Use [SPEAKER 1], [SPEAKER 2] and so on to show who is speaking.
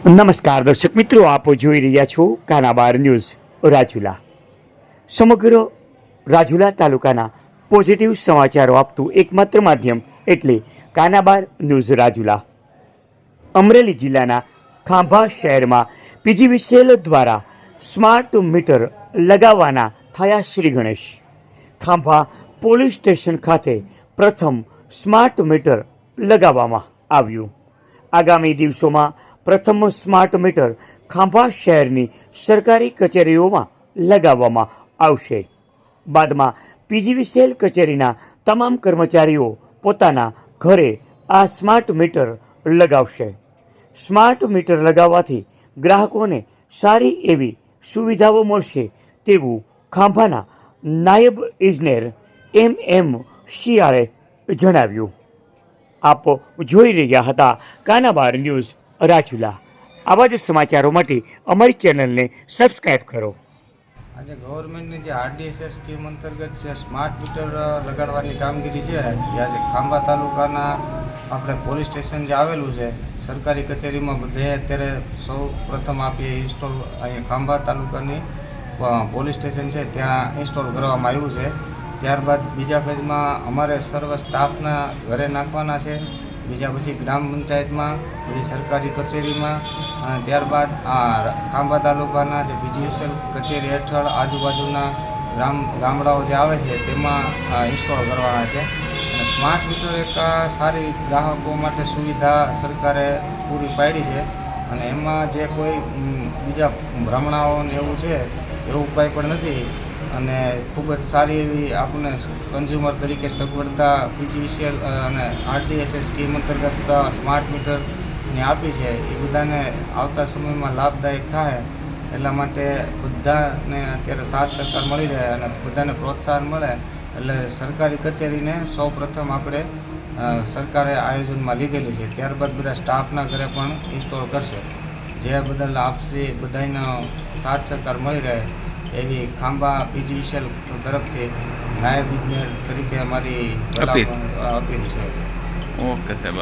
[SPEAKER 1] નમસ્કાર દર્શક મિત્રો, આપ જોઈ રહ્યા છો કાનાબાર ન્યૂઝ રાજુલા. સમગ્ર રાજુલા તાલુકાના પોઝિટિવ સમાચારો આપતું એકમાત્ર માધ્યમ એટલે કાનાબાર ન્યૂઝ રાજુલા. અમરેલી જિલ્લાના ખાંભા શહેરમાં પીજીવીસીએલ દ્વારા સ્માર્ટ મીટર લગાવવાના થયા શ્રી ગણેશ. ખાંભા પોલીસ સ્ટેશન ખાતે પ્રથમ સ્માર્ટ મીટર લગાવવામાં આવ્યું. આગામી દિવસોમાં પ્રથમ સ્માર્ટ મીટર ખાંભા શહેરની સરકારી કચેરીઓમાં લગાવવામાં આવશે. બાદમાં પીજીવીસીએલ કચેરીના તમામ કર્મચારીઓ પોતાના ઘરે આ સ્માર્ટ મીટર લગાવશે. સ્માર્ટ મીટર લગાવવાથી ગ્રાહકોને સારી એવી સુવિધાઓ મળશે તેવું ખાંભાના નાયબ ઇજનેર MM શિયાળે જણાવ્યું. આપ જોઈ રહ્યા હતા કાનાબાર ન્યૂઝ રાજુલા. આવા જ સમાચારો માટે અમારી ચેનલને સબસ્ક્રાઈબ કરો.
[SPEAKER 2] આજે ગવર્મેન્ટની જે RDSS સ્કીમ અંતર્ગત જે સ્માર્ટ મીટર લગાડવાની કામગીરી છે એ આજે ખાંભા તાલુકાના આપણે પોલીસ સ્ટેશન જે આવેલું છે સરકારી કચેરીમાં બધે અત્યારે સૌ પ્રથમ આપીએ ઇન્સ્ટોલ અહીંયા ખાંભા તાલુકાની પોલીસ સ્ટેશન છે ત્યાં ઇન્સ્ટોલ કરવામાં આવ્યું છે. ત્યારબાદ બીજા ફેઝમાં અમારે સર્વ સ્ટાફના ઘરે નાખવાના છે. બીજા પછી ગ્રામ પંચાયતમાં, બધી સરકારી કચેરીમાં અને ત્યારબાદ આ ખાંભા તાલુકાના જે પીજીવીસીએલ કચેરી હેઠળ આજુબાજુના ગામડાઓ જે આવે છે તેમાં ઇન્સ્ટોલ કરવાના છે. અને સ્માર્ટ મીટર એક સારી ગ્રાહકો માટે સુવિધા સરકારે પૂરી પાડી છે અને એમાં જે કોઈ બીજા ભ્રમણાઓ ને એવું છે એવું કંઈ પણ નથી અને ખૂબ જ સારી એવી આપણને કન્ઝ્યુમર તરીકે સગવડતા પીજીવીસીએલ અને RDSS સ્કીમ અંતર્ગત સ્માર્ટ મીટરની આપી છે. એ બધાને આવતા સમયમાં લાભદાયક થાય એટલા માટે બધાને અત્યારે સાથ સહકાર મળી રહે અને બધાને પ્રોત્સાહન મળે એટલે સરકારી કચેરીને સૌ પ્રથમ આપણે સરકારે આયોજનમાં લીધેલી છે. ત્યારબાદ બધા સ્ટાફના ઘરે પણ ઇન્સ્ટોલ કરશે. જે બદલ આપશે બધાનો સાથ સહકાર મળી રહે એવી ખાંભા પીજીવીસીએલ તરફથી નાયબ ઇજનેર તરીકે અમારી અપીલ છે.
[SPEAKER 3] ઓકે સાહેબ.